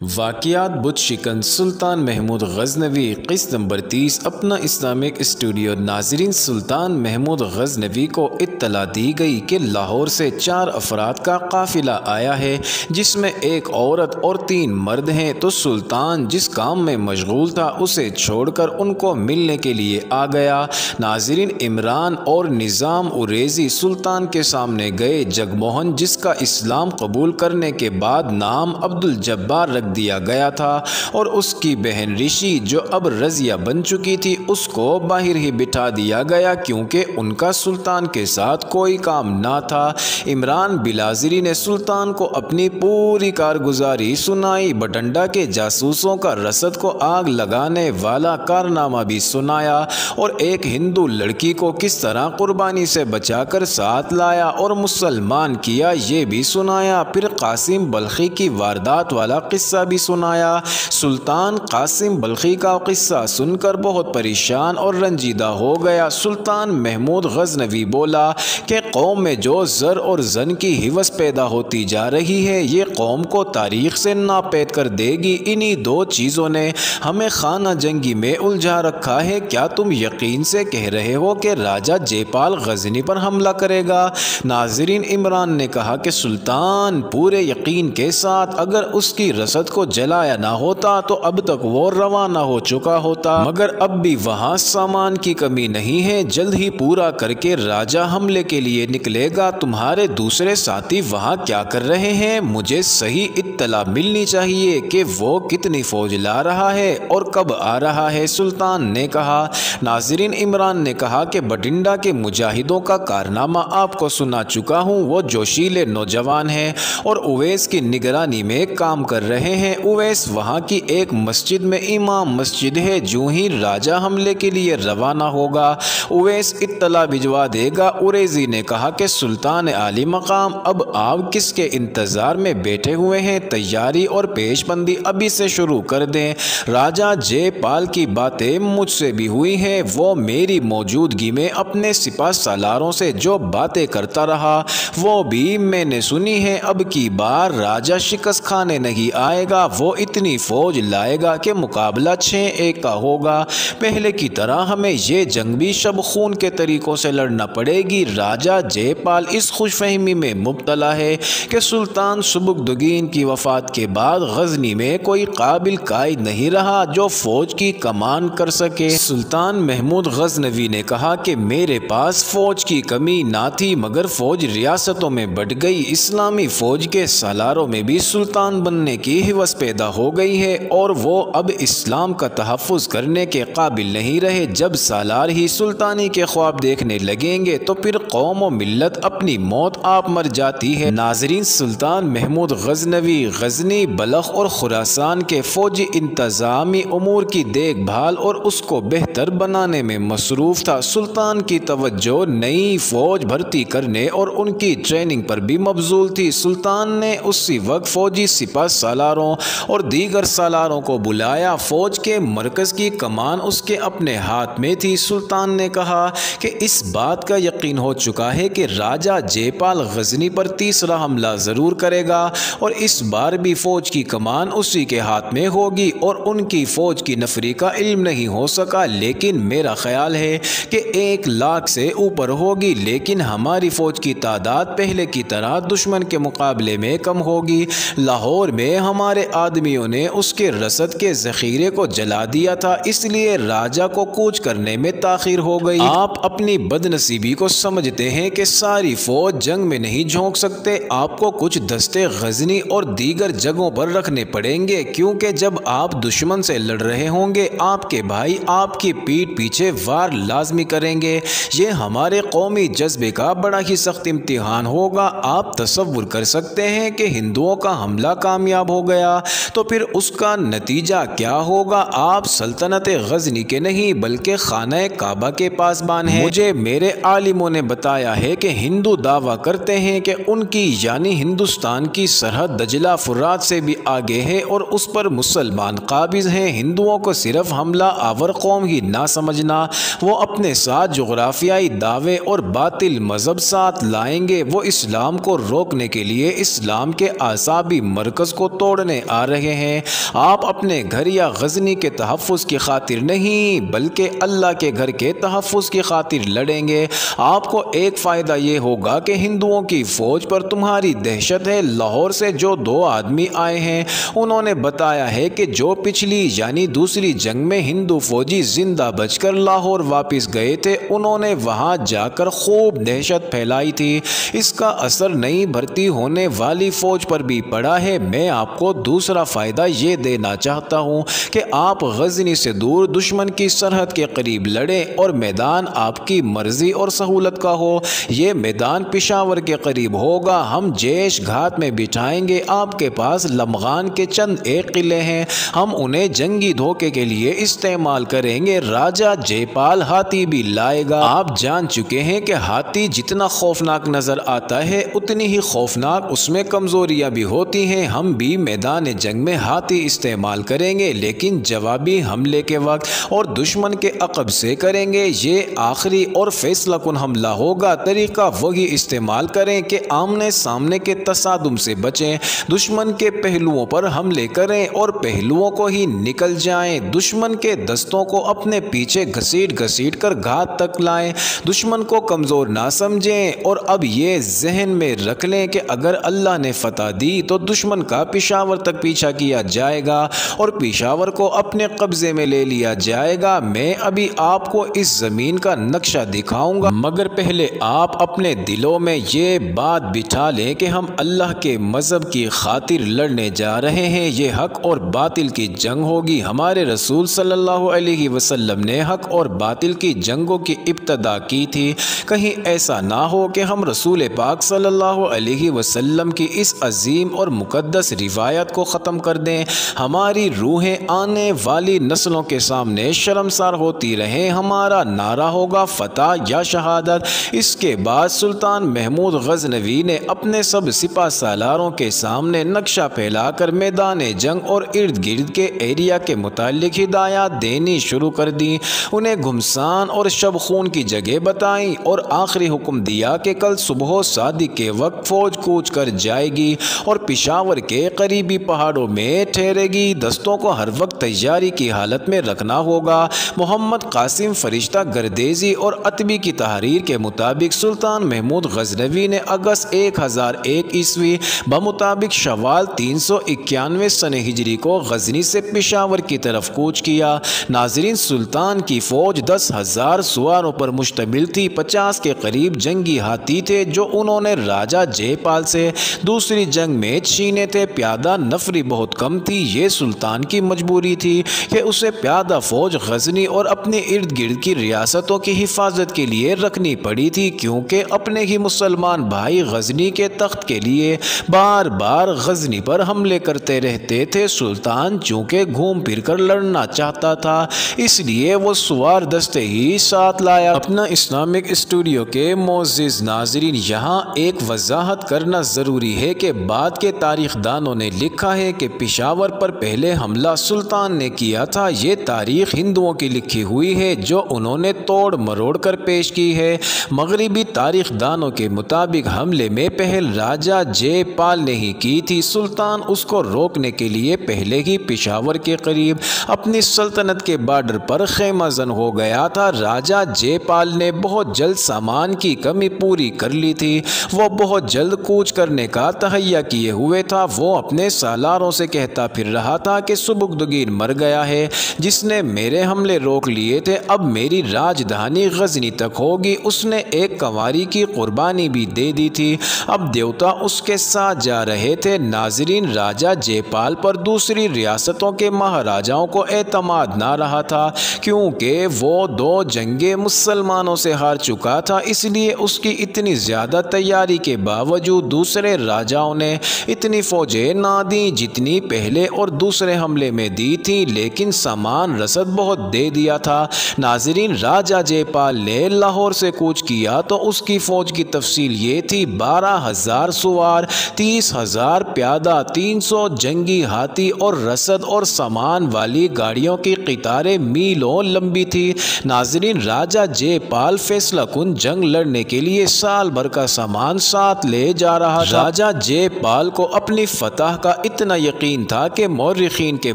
واقعات بت شکن سلطان محمود غزنوی قسط نمبر 30 اپنا اسلامک اسٹوڈیو۔ ناظرین، سلطان محمود غزنوی کو اطلاع دی گئی کہ لاہور سے 4 افراد کا قافلہ آیا ہے جس میں ایک عورت اور 3 مرد ہیں، تو سلطان جس کام میں مشغول تھا اسے چھوڑ کر ان کو ملنے کے لیے آ گیا۔ ناظرین، عمران اور نظام اوریسی سلطان کے سامنے گئے۔ جگموہن، جس کا اسلام قبول کرنے کے بعد نام عبدالجبار رکھ دیا گیا تھا، اور اس کی بہن رشی جو اب رضیہ بن چکی تھی، اس کو باہر ہی بٹھا دیا گیا کیونکہ ان کا سلطان کے ساتھ کوئی کام نہ تھا۔ عمران بلازری نے سلطان کو اپنی پوری کارگزاری سنائی، بٹنڈا کے جاسوسوں کا رسد کو آگ لگانے والا کارنامہ بھی سنایا، اور ایک ہندو لڑکی کو کس طرح قربانی سے بچا کر ساتھ لایا اور مسلمان کیا یہ بھی سنایا۔ پھر قاسم بلخی کی واردات والا قصہ بھی سنایا۔ سلطان قاسم بلخی کا قصہ سن کر بہت پریشان اور رنجیدہ ہو گیا۔ سلطان محمود غزنوی بولا کہ قوم میں جو زر اور زن کی ہوس پیدا ہوتی جا رہی ہے یہ قوم کو تاریخ سے ناپید کر دے گی۔ انہی 2 چیزوں نے ہمیں خانہ جنگی میں الجھا رکھا ہے۔ کیا تم یقین سے کہہ رہے ہو کہ راجہ جے پال غزنی پر حملہ کرے گا؟ ناظرین، عمران نے کہا کہ سلطان پورے یقین کے ساتھ اگر اس کی رسد کو جلایا نہ ہوتا تو اب تک وہ روانہ ہو چکا ہوتا، مگر اب بھی وہاں سامان کی کمی نہیں ہے، جلد ہی پورا کر کے راجہ حملے کے لیے نکلے گا۔ تمہارے دوسرے ساتھی وہاں کیا کر رہے ہیں؟ مجھے صحیح اطلاع ملنی چاہیے کہ وہ کتنی فوج لا رہا ہے اور کب آ رہا ہے، سلطان نے کہا۔ ناظرین، عمران نے کہا کہ بٹنڈا کے مجاہدوں کا کارنامہ آپ کو سنا چکا ہوں۔ وہ جوشیلے نوجوان ہیں اور اویس کی نگرانی میں کام کر رہے ہیں۔ اویس وہاں کی ایک مسجد میں امام مسجد ہے۔ جو ہی راجہ حملے کے لیے روانہ ہوگا اویس اطلاع بھجوا دے گا۔ اوریسی نے کہا کہ سلطان عالی مقام، اب آپ کس کے انتظار میں بیٹھے ہوئے ہیں؟ تیاری اور پیش بندی ابھی سے شروع کر دیں۔ راجہ جے پال کی باتیں مجھ سے بھی ہوئی ہیں۔ وہ میری موجودگی میں اپنے سپاہ سالاروں سے جو باتیں کرتا رہا وہ بھی میں نے سنی ہے۔ اب کی بار راجہ شکست کھانے نہیں آئے گا، وہ اتنی فوج لائے گا کہ مقابلہ 6-1 کا ہوگا۔ پہلے کی طرح ہمیں یہ جنگ بھی شب خون کے طریقوں سے لڑنا پڑے گی۔ راجہ جے پال اس خوش فہمی میں مبتلا ہے کہ سلطان سبکدگین کی وفات کے بعد غزنی میں کوئی قابل قائد نہیں رہا جو فوج کی کمان کر سکے۔ سلطان محمود غزنوی نے کہا کہ میرے پاس فوج کی کمی نہ تھی، مگر فوج ریاستوں میں بٹ گئی۔ اسلامی فوج کے سالاروں میں بھی سلطان بننے کی ہوس پیدا ہو گئی ہے اور وہ اب اسلام کا تحفظ کرنے کے قابل نہیں رہے۔ جب سالار ہی سلطانی کے خواب دیکھنے لگیں گے تو پھر قوم و ملت اپنی موت آپ مر جاتی ہے۔ ناظرین، سلطان محمود غزنوی غزنی، بلخ اور خراسان کے فوجی انتظامی امور کی دیکھ بھال اور اس کو بہتر بنانے میں مصروف تھا۔ سلطان کی توجہ نئی فوج بھرتی کرنے اور ان کی ٹریننگ پر بھی مبذول تھی۔ سلطان نے اسی وقت فوجی سپاہ سالاروں اور دیگر سالاروں کو بلایا۔ فوج کے مرکز کی کمان اس کے اپنے ہاتھ میں تھی۔ سلطان نے کہا کہ اس بات کا یقین ہو چکا ہے کہ راجہ جے پال غزنی پر تیسرا حملہ ضرور کرے گا اور اس بار بھی فوج کی کمان اسی کے ہاتھ میں ہوگی، اور ان کی فوج کی نفری کا علم نہیں ہو سکا، لیکن میرا خیال ہے کہ 1 لاکھ سے اوپر ہوگی، لیکن ہماری فوج کی تعداد پہلے کی طرح دشمن کے مقابلے میں کم ہوگی۔ لاہور میں ہمارے آدمیوں نے اس کے رسد کے ذخیرے کو جلا دیا تھا، اس لیے راجہ کو کوچ کرنے میں تاخیر ہو گئی۔ آپ اپنی بد نصیبی کو سمجھتے ہیں کہ ساری فوج جنگ میں نہیں جھونک سکتے، آپ کو کچھ دستے غزنی اور دیگر جگہوں پر رکھنے پڑیں گے، کیونکہ جب آپ دشمن سے لڑ رہے ہوں گے آپ کے بھائی آپ کی پیٹھ پیچھے وار لازمی کریں گے۔ یہ ہمارے قومی جذبے کا بڑا ہی سخت امتحان ہوگا۔ آپ تصور کر سکتے ہیں کہ ہندوؤں کا حملہ کامیاب ہو گیا تو پھر اس کا نتیجہ کیا ہوگا؟ آپ سلطنت غزنی کے نہیں بلکہ خانہ کعبہ کے پاسبان ہیں۔ مجھے میرے عالموں نے بتایا ہے کہ ہندو دعویٰ کرتے ہیں کہ ان کی یعنی ہندوستان کی سرحد دجلہ فرات سے بھی آگے ہے اور اس پر مسلمان قابض ہیں۔ ہندوؤں کو صرف حملہ آور قوم ہی نہ سمجھنا، وہ اپنے ساتھ جغرافیائی دعوے اور باطل مذہب ساتھ لائیں گے۔ وہ اسلام کو روکنے کے لیے اسلام کے اعصابی مرکز کو توڑنے آ رہے ہیں۔ آپ اپنے گھر یا غزنی کے تحفظ کی خاطر نہیں بلکہ اللہ کے گھر کے تحفظ کی خاطر لڑیں گے۔ آپ کو ایک فائدہ یہ ہوگا کہ ہندوؤں کی فوج پر تمہاری دہشت ہے۔ لاہور سے جو 2 آدمی آئے ہیں انہوں نے بتایا ہے کہ جو پچھلی یعنی دوسری جنگ میں ہندو فوجی زندہ بچ کر لاہور واپس گئے تھے انہوں نے وہاں جا کر خوب دہشت پھیلائی تھی۔ اس کا اثر نئی بھرتی ہونے والی فوج پر بھی پڑا ہے۔ میں آپ کو دوسرا فائدہ یہ دینا چاہتا ہوں کہ آپ غزنی سے دور دشمن کی سرحد کے قریب لڑیں اور میدان آپ کی مرضی اور سہولت کا ہو۔ یہ میدان پشاور کے قریب ہوگا۔ ہم جیش گھاٹ میں بٹھائیں گے۔ آپ کے پاس لمغان کے چند ایک قلعے ہیں، ہم انہیں جنگی دھوکے کے لیے استعمال کریں گے۔ راجہ جے پال ہاتھی بھی لائے گا۔ آپ جان چکے ہیں کہ ہاتھی جتنا خوفناک نظر آتا ہے اتنی ہی خوفناک اس میں کمزوریاں بھی ہوتی ہیں۔ ہم بھی میدان جنگ میں ہاتھی استعمال کریں گے لیکن جوابی حملے کے وقت اور دشمن کے عقب سے کریں گے۔ یہ آخری اور فیصلہ کن حملہ ہوگا۔ طریقہ وہی استعمال کریں کہ آمنے سامنے کے تصادم سے بچیں، دشمن کے پہلوؤں پر حملے کریں اور پہلوؤں کو ہی نکل جائیں۔ دشمن کے دستوں کو اپنے پیچھے گھسیٹ گھسیٹ کر گھات تک لائیں، دشمن کو کمزور نہ سمجھیں۔ اور اب یہ ذہن میں رکھ لیں کہ اگر اللہ نے فتح دی تو دشمن کا پشاور تک پیچھا کیا جائے گا اور پشاور کو اپنے قبضے میں لے لیا جائے گا۔ میں ابھی آپ کو اس زمین کا نقشہ دکھاؤں گا مگر پہلے آپ اپنے دلوں میں یہ بات بٹھا لیں کہ ہم اللہ کے مذہب کی خاطر لڑنے جا رہے ہیں۔ یہ حق اور باطل کی جنگ ہوگی۔ ہمارے رسول صلی اللہ علیہ وسلم نے حق اور باطل کی جنگوں کی ابتدا کی تھی۔ کہیں ایسا نہ ہو کہ ہم رسول پاک صلی اللہ علیہ وسلم کی اس عظیم اور مقدس روایت کو ختم کر دیں۔ ہماری روحیں آنے والی نسلوں کے سامنے شرمسار ہوتی رہیں۔ ہمارا نعرہ ہوگا فتح یا شہادت۔ اس کے بعد سلطان محمود غزنوی نے اپنے سب سپہ سالاروں کے سامنے نقشہ پھیلا کر میدان جنگ اور ارد گرد کے ایریا کے متعلق ہدایات دینی شروع کر دی۔ انہیں گھمسان اور شب خون کی جگہ بتائیں اور آخری حکم دیا کہ کل صبح و صادق کے وقت فوج کوچ کر جائے گی اور پشاور کے قریبی پہاڑوں میں ٹھہرے گی۔ دستوں کو ہر وقت تیاری کی حالت میں رکھنا ہوگا۔ محمد قاسم فرشتہ گردیزی اور عتبی کی تحریر کے مطابق سلطان محمود غزنوی نے اگست 1001 عیسوی بمطابق شوال 391 سنہ ہجری کو غزنی سے پشاور کی طرف کوچ کیا۔ ناظرین، سلطان کی فوج 10,000 سواروں پر مشتمل تھی۔ 50 کے قریب جنگی ہاتھی تھے جو انہوں نے راجہ جے پال سے دوسری جنگ میں چھینے تھے۔ پیادہ نفری بہت کم تھی۔ یہ سلطان کی مجبوری تھی کہ اسے پیادہ فوج غزنی اور اپنے ارد گرد کی ریاستوں کی حفاظت کے لیے رکھنی پڑی تھی کیونکہ اپنے ہی مسلمان بھائی غزنی کے تخت کے لیے بار بار غزنی پر حملے کرتے رہتے تھے۔ سلطان چونکہ گھوم پھر کر لڑنا چاہتا تھا اس لیے وہ سوار دستے ہی ساتھ لایا۔ اپنا اسلامک اسٹوڈیو کے معزز ناظرین، یہاں ایک وضاحت کرنا ضروری ہے کہ بعد کے تاریخ دانوں نے لکھا ہے کہ پشاور پر پہلے حملہ سلطان نے کیا تھا۔ یہ تاریخ ہندوؤں کی لکھی ہوئی ہے جو انہوں نے توڑ مروڑ کر پیش کی ہے۔ مغربی تاریخ دانوں کے مطابق حملے میں پہل راجہ جے پال نے ہی کی تھی۔ سلطان اس کو روکنے کے لیے پہلے ہی پشاور کے قریب اپنی سلطنت کے بارڈر پر خیمہ زن ہو گیا تھا۔ راجہ جے پال نے بہت جلد سامان کی کمی پوری کر لی تھی۔ وہ بہت جلد کوچ کرنے کا تہیہ کیے ہوئے تھا۔ وہ اپنے سالاروں سے کہتا پھر رہا تھا کہ سبکدگین مر گیا ہے جس نے میرے حملے روک لیے تھے، اب میری راجدھانی غزنی تک ہوگی۔ اس نے ایک کنواری کی قربانی بھی دے دی تھی، اب دیوتا اس کے ساتھ جا رہے تھے۔ ناظرین، راجہ جے پال پر دوسری ریاستوں کے مہاراجاؤں کو اعتماد نہ رہا تھا کیونکہ وہ 2 جنگیں مسلمانوں سے ہار چکا تھا، اس لیے اس کی اتنی زیادہ تیاری کے باوجود دوسرے راجاؤں نے اتنی فوجیں نہ دیں جتنی پہلے اور دوسرے حملے میں دی تھی، لیکن سامان رسد بہت دے دیا تھا۔ ناظرین، راجہ جے پال نے لاہور سے کوچ کیا تو اس کی فوج کی تفصیل یہ تھی: 12,000 سوار، 30,000 پیادہ، 300 جنگی ہاتھی اور رسد اور سامان والی گاڑیوں کی قطاریں میلوں لمبی تھی۔ ناظرین، راجہ جے پال فیصلہ کن جنگ لڑنے کے لیے سال بھر کا سامان ساتھ لے جا رہا تھا۔ راجہ جے پال کو اپنی فتح کا اتنا یقین تھا کہ مورخین کے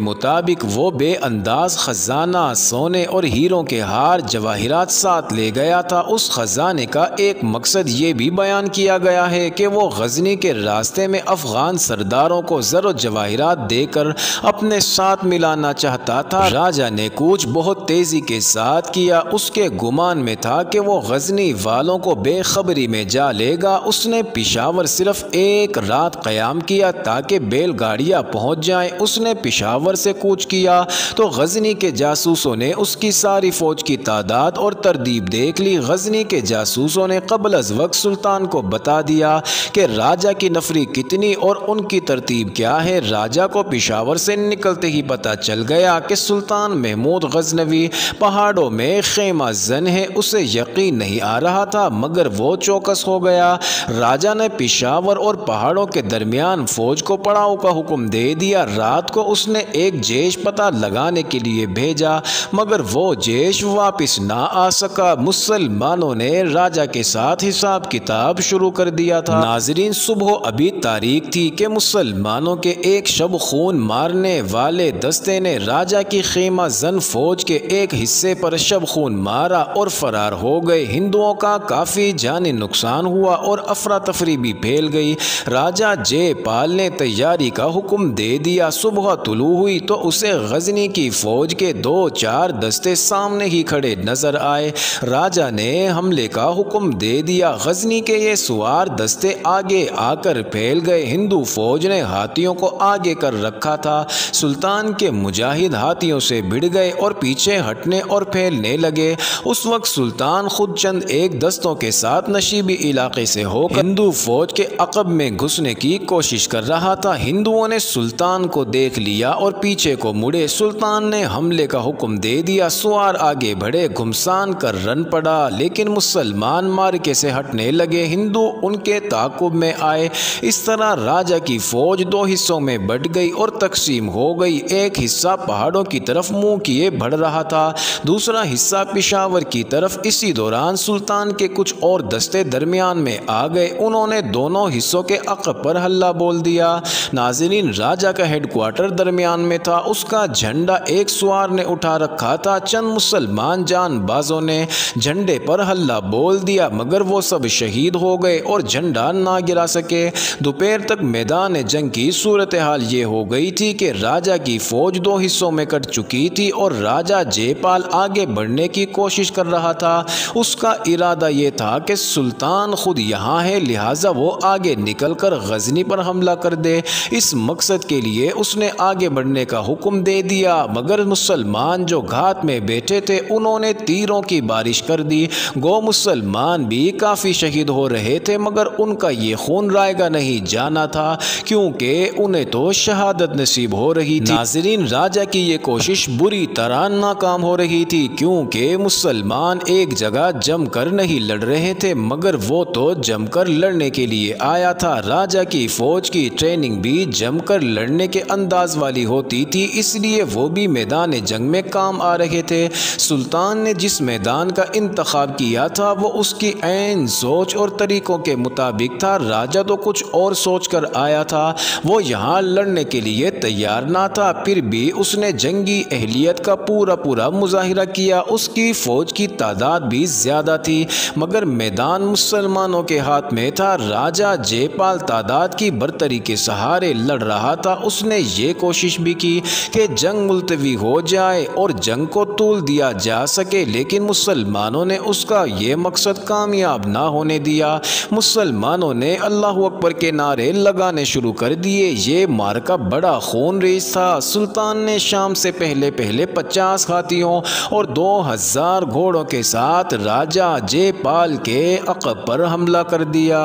مطابق وہ بے انداز خزانہ سونے اور ہیروں کے ہار جواہرات ساتھ لے گیا تھا۔ اس خزانے کا ایک مقصد یہ بھی بیان کیا گیا ہے کہ وہ غزنی کے راستے میں افغان سرداروں کو زر و جواہرات دے کر اپنے ساتھ ملانا چاہتا تھا۔ راجہ نے کوچ بہت تیزی کے ساتھ کیا۔ اس کے گمان میں تھا کہ وہ غزنی والوں کو بے خبری میں جا لے گا۔ اس نے پشاور صرف ایک رات قیام کیا تاکہ بیل گاڑیاں پہنچ جائیں۔ اس نے پشاور سے کوچ کیا تو غزنی کے جاسوسوں نے اس کی ساری فوج کی تعداد اور ترتیب دیکھ لی۔ غزنی کے جاسوسوں نے قبل از وقت سلطان کو بتا دیا کہ راجہ کی نفری کتنی اور ان کی ترتیب کیا ہے۔ راجہ کو پشاور سے نکلتے ہی پتہ چل گیا کہ سلطان محمود غزنوی پہاڑوں میں خیمہ زن ہے۔ اسے یقین نہیں آ رہا تھا مگر وہ چوکس ہو گیا۔ راجہ نے پشاور اور پہاڑوں کے درمیان فوج کو پڑاؤ کا حکم دے دیا۔ رات کو اس نے ایک جیش پتہ لگانے کے لیے بھیجا مگر وہ جیش واپس نہ آ سکا۔ مسلمانوں نے راجہ کے ساتھ حساب کتاب شروع کر دیا تھا۔ ناظرین، صبح ابھی تاریخ تھی کہ مسلمانوں کے ایک شب خون مارنے والے دستے نے راجہ کی خیمہ زن فوج کے ایک حصے پر شب خون مارا اور فرار ہو گئے۔ ہندوؤں کا کافی جانی نقصان ہوا اور افراتفری بھی پھیل گئی۔ راجہ جے پال نے تیاری کا حکم دے دیا۔ صبح طلوع ہوئی تو اسے غزنی کی فوج کے 2-4 دستے سامنے ہی کھڑے نظر آئے۔ راجہ نے حملے کا حکم دے دیا۔ غزنی کے یہ سوار دستے آگے آ کر پھیل گئے۔ ہندو فوج نے ہاتھیوں کو آگے کر رکھا تھا۔ سلطان کے مجاہد ہاتھیوں سے بھڑ گئے اور پیچھے ہٹنے اور پھیلنے لگے۔ اس وقت سلطان خود چند ایک دستوں کے ساتھ نشیبی علاقے سے ہو کر ہندو فوج کے عقب میں گھسنے کی کوشش کر رہا تھا۔ ہندوؤں نے سلطان کو دیکھ لیا اور پیچھے کو مڑے۔ سلطان نے حملے کا حکم دے دیا۔ سوار آگے بڑھے، گھمسان کر رن پڑا لیکن مسلمان مارکے سے ہٹنے لگے۔ ہندو ان کے تعاقب میں آئے۔ اس طرح راجہ کی فوج 2 حصوں میں بٹ گئی اور تقسیم ہو گئی۔ ایک حصہ پہاڑوں کی طرف منہ کیے بڑھ رہا تھا، دوسرا حصہ پشاور کی طرف۔ اسی دوران سلطان کے کچھ اور دستے درمیان میں آ گئے۔ انہوں نے دونوں حصوں کے عقب پر حلہ بول دیا۔ ناظرین، راجہ کا ہیڈ کوارٹر درمیان میں تھا۔ اس کا جھنڈا ایک سوار نے اٹھا رکھا تھا۔ چند مسلمان جان بازوں نے جھنڈے پر حلہ بول دیا مگر وہ سب شہید ہو گئے اور جھنڈا نہ گرا سکے۔ دوپہر تک میدان جنگ کی صورتحال یہ ہو گئی تھی کہ راجہ کی فوج 2 حصوں میں کٹ چکی تھی اور راجہ جے پال آگے بڑھنے کی کوشش کر رہا تھا۔ اس کا ارادہ یہ تھا کہ سلطان خود یہاں ہے، لہٰذا وہ آگے نکل کر غزنی پر حملہ کر دے۔ اس مقصد کے لیے اس نے آگے بڑھنے کا حکم دے دیا مگر مسلمان جو گھات میں بیٹھے تھے انہوں نے تیروں کی بارش کر دی۔ گو مسلمان بھی کافی شہید ہو رہے تھے مگر ان کا یہ خون رائے گا نہیں جانا تھا کیونکہ انہیں تو شہادت نصیب ہو رہی تھی۔ ناظرین، راجہ کی یہ کوشش بری طرح ناکام ہو رہی تھی کیونکہ مسلمان ایک جگہ جم کر نہیں لڑ رہے تھے مگر وہ تو جم کر لڑنے کے لیے آیا تھا۔ راجہ کی فوج کی ٹریننگ بھی جم کر لڑنے کے انداز والی ہوتی تھی، اس لیے وہ بھی میدان جنگ میں کام آ رہے تھے۔ سلطان نے جس میدان کا انتخاب کیا تھا وہ اس کی عین سوچ اور طریقوں کے مطابق تھا۔ راجہ تو کچھ اور سوچ کر آیا تھا، وہ یہاں لڑنے کے لیے تیار نہ تھا، پھر بھی اس نے جنگی اہلیت کا پورا مظاہرہ کیا۔ اس کی فوج کی تعداد بھی زیادہ تھی مگر میدان مسلمانوں کے ہاتھ میں تھا۔ راجہ جے پال تعداد کی برتری کے سہارے لڑ رہا تھا۔ اس نے یہ کوشش بھی کی کہ جنگ ملتوی ہو جائے اور جنگ کو طول دیا جا سکے لیکن مسلمانوں نے اس کا یہ مقصد کامیاب نہ ہونے دیا۔ مسلمانوں نے اللہ اکبر کے نعرے لگانے شروع کر دیے۔ یہ مارکا بڑا خون ریز تھا۔ سلطان نے شام سے پہلے 50 ہاتھیوں اور 2000 گھوڑوں کے ساتھ راجہ جے پال کے عقب پر حملہ کر دیا۔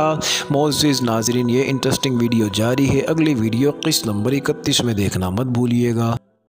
معزز ناظرین، یہ انٹرسٹنگ ویڈیو جاری ہے، اگلی ویڈیو قسط نمبر 31 میں دیکھنا مت بھولیے گا۔